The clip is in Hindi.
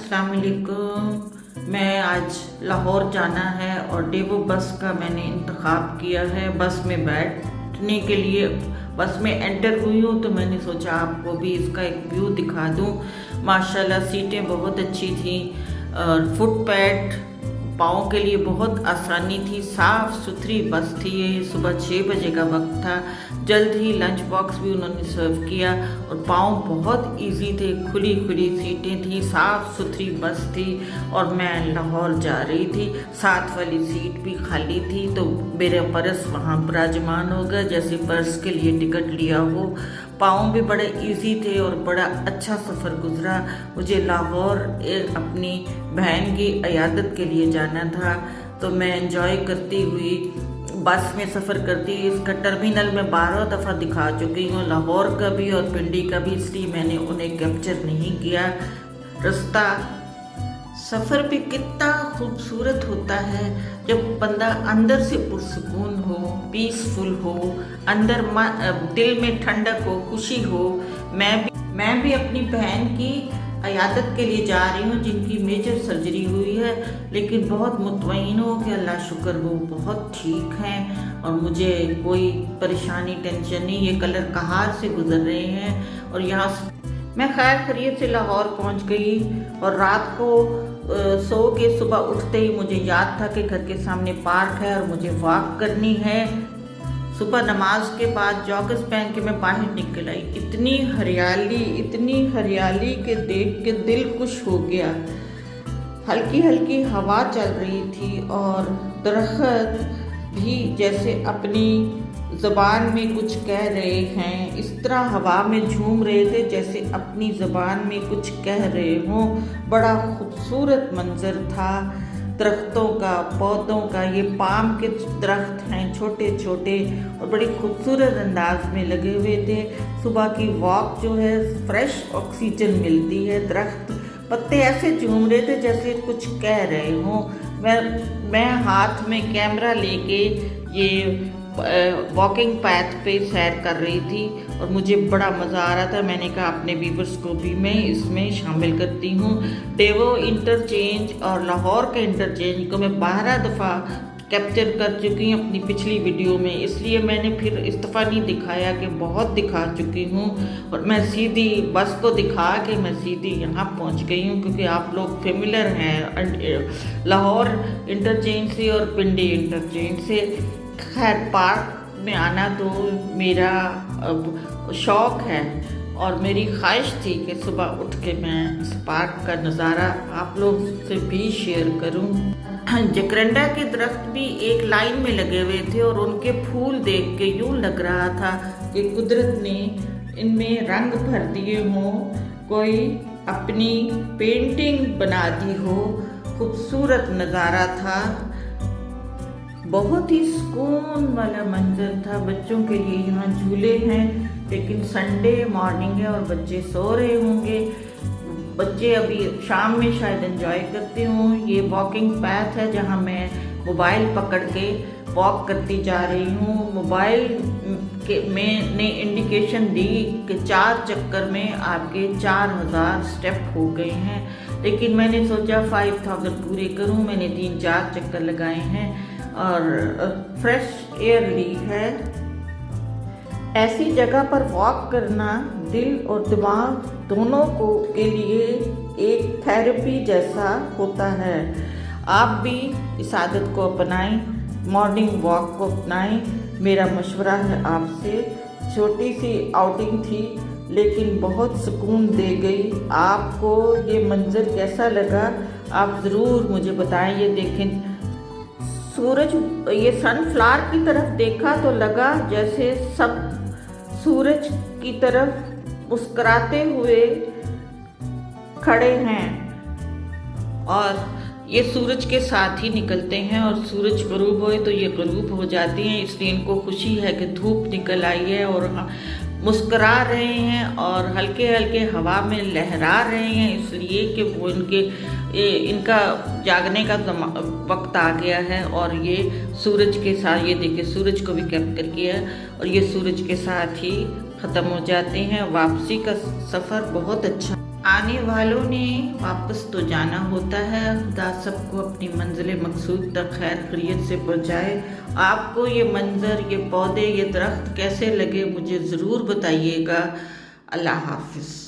अस्सलाम वालेकुम। मैं आज लाहौर जाना है और डेवो बस का मैंने इंतखाब किया है। बस में बैठने के लिए बस में एंटर हुई हूँ तो मैंने सोचा आपको भी इसका एक व्यू दिखा दूँ। माशाल्लाह सीटें बहुत अच्छी थी और फुटपैथ पाँव के लिए बहुत आसानी थी। साफ़ सुथरी बस थी। ये सुबह 6 बजे का वक्त था। जल्द ही लंच बॉक्स भी उन्होंने सर्व किया और पाँव बहुत इजी थे। खुली खुली सीटें थी, साफ़ सुथरी बस थी और मैं लाहौर जा रही थी। साथ वाली सीट भी खाली थी तो मेरा पर्स वहाँ विराजमान हो गया, जैसे पर्स के लिए टिकट लिया हो। पाँव भी बड़े इजी थे और बड़ा अच्छा सफ़र गुजरा। मुझे लाहौर अपनी बहन की इयादत के लिए जाना था तो मैं एंजॉय करती हुई बस में सफ़र करती। इसका टर्मिनल में 12 दफ़ा दिखा चुकी हूँ, लाहौर का भी और पिंडी का भी, इसलिए मैंने उन्हें कैप्चर नहीं किया। रास्ता सफ़र भी कितना खूबसूरत होता है जब बंदा अंदर से पुरसुकून हो, पीसफुल हो, अंदर दिल में ठंडक हो, खुशी हो। मैं भी अपनी बहन की इयादत के लिए जा रही हूँ जिनकी मेजर सर्जरी हुई है, लेकिन बहुत मुतमईन हो कि अल्लाह शुक्र वो बहुत ठीक हैं और मुझे कोई परेशानी टेंशन नहीं। ये कलर कहार से गुजर रहे हैं और यहाँ मैं खैर खैरियत से लाहौर पहुँच गई। और रात को सो के सुबह उठते ही मुझे याद था कि घर के सामने पार्क है और मुझे वॉक करनी है। सुबह नमाज के बाद जॉगर्स पहन के मैं बाहर निकल आई। इतनी हरियाली के देख के दिल खुश हो गया। हल्की हल्की हवा चल रही थी और दरख्त भी जैसे अपनी ज़बान में कुछ कह रहे हैं, इस तरह हवा में झूम रहे थे जैसे अपनी ज़बान में कुछ कह रहे हों। बड़ा खूबसूरत मंजर था दरख्तों का, पौधों का। ये पाम के दरख्त हैं छोटे छोटे और बड़ी खूबसूरत अंदाज में लगे हुए थे। सुबह की वॉक जो है फ्रेश ऑक्सीजन मिलती है। दरख्त पत्ते ऐसे झूम रहे थे जैसे कुछ कह रहे हों। मैं हाथ में कैमरा लेके ये वॉकिंग पैथ पे सैर कर रही थी और मुझे बड़ा मज़ा आ रहा था। मैंने कहा अपने व्यूवर्स को भी मैं इसमें शामिल करती हूँ। डेवो इंटरचेंज और लाहौर के इंटरचेंज को मैं 12 दफ़ा कैप्चर कर चुकी हूँ अपनी पिछली वीडियो में, इसलिए मैंने फिर इस दफ़ा नहीं दिखाया कि बहुत दिखा चुकी हूँ। और मैं सीधी बस को दिखा के मैं सीधी यहाँ पहुँच गई हूँ क्योंकि आप लोग फेमिलर हैं लाहौर इंटरचेंज से और पिंडी इंटरचेंज से। खैर पार्क में आना तो मेरा शौक़ है और मेरी ख्वाहिश थी कि सुबह उठ के मैं इस पार्क का नज़ारा आप लोग से भी शेयर करूं। जकरंडा के दरख्त भी एक लाइन में लगे हुए थे और उनके फूल देख के यूँ लग रहा था कि कुदरत ने इनमें रंग भर दिए हों, कोई अपनी पेंटिंग बना दी हो। खूबसूरत नज़ारा था, बहुत ही सुकून वाला मंजर था। बच्चों के लिए यहाँ झूले हैं, लेकिन संडे मॉर्निंग है और बच्चे सो रहे होंगे। बच्चे अभी शाम में शायद एंजॉय करते हों। ये वॉकिंग पैथ है जहाँ मैं मोबाइल पकड़ के वॉक करती जा रही हूँ। मोबाइल के मैंने इंडिकेशन दी कि 4 चक्कर में आपके 4000 स्टेप हो गए हैं, लेकिन मैंने सोचा 5000 पूरे करूँ। मैंने 3-4 चक्कर लगाए हैं और फ्रेश एयर ली है। ऐसी जगह पर वॉक करना दिल और दिमाग दोनों को के लिए एक थेरेपी जैसा होता है। आप भी इस आदत को अपनाएं, मॉर्निंग वॉक को अपनाएं। मेरा मशवरा है आपसे। छोटी सी आउटिंग थी लेकिन बहुत सुकून दे गई। आपको ये मंजर कैसा लगा आप ज़रूर मुझे बताएं। ये देखें सूरज, ये सनफ्लावर की तरफ देखा तो लगा जैसे सब सूरज की तरफ मुस्कुराते हुए खड़े हैं और ये सूरज के साथ ही निकलते हैं और सूरज गरूब होए तो ये गरूब हो जाती हैं, इसलिए इनको खुशी है कि धूप निकल आई है और मुस्कुरा रहे हैं और हल्के हल्के हवा में लहरा रहे हैं, इसलिए कि वो इनका जागने का वक्त आ गया है। और ये सूरज के साथ, ये देखिए सूरज को भी कैप्चर किया और ये सूरज के साथ ही ख़त्म हो जाते हैं। वापसी का सफ़र बहुत अच्छा। आने वालों ने वापस तो जाना होता है। खुदा सबको अपनी मंजिल मकसूद तक खैर खैरियत से पहुँचाए। आपको ये मंज़र, ये पौधे, ये दरख्त कैसे लगे मुझे ज़रूर बताइएगा। अल्लाह हाफ़िज़।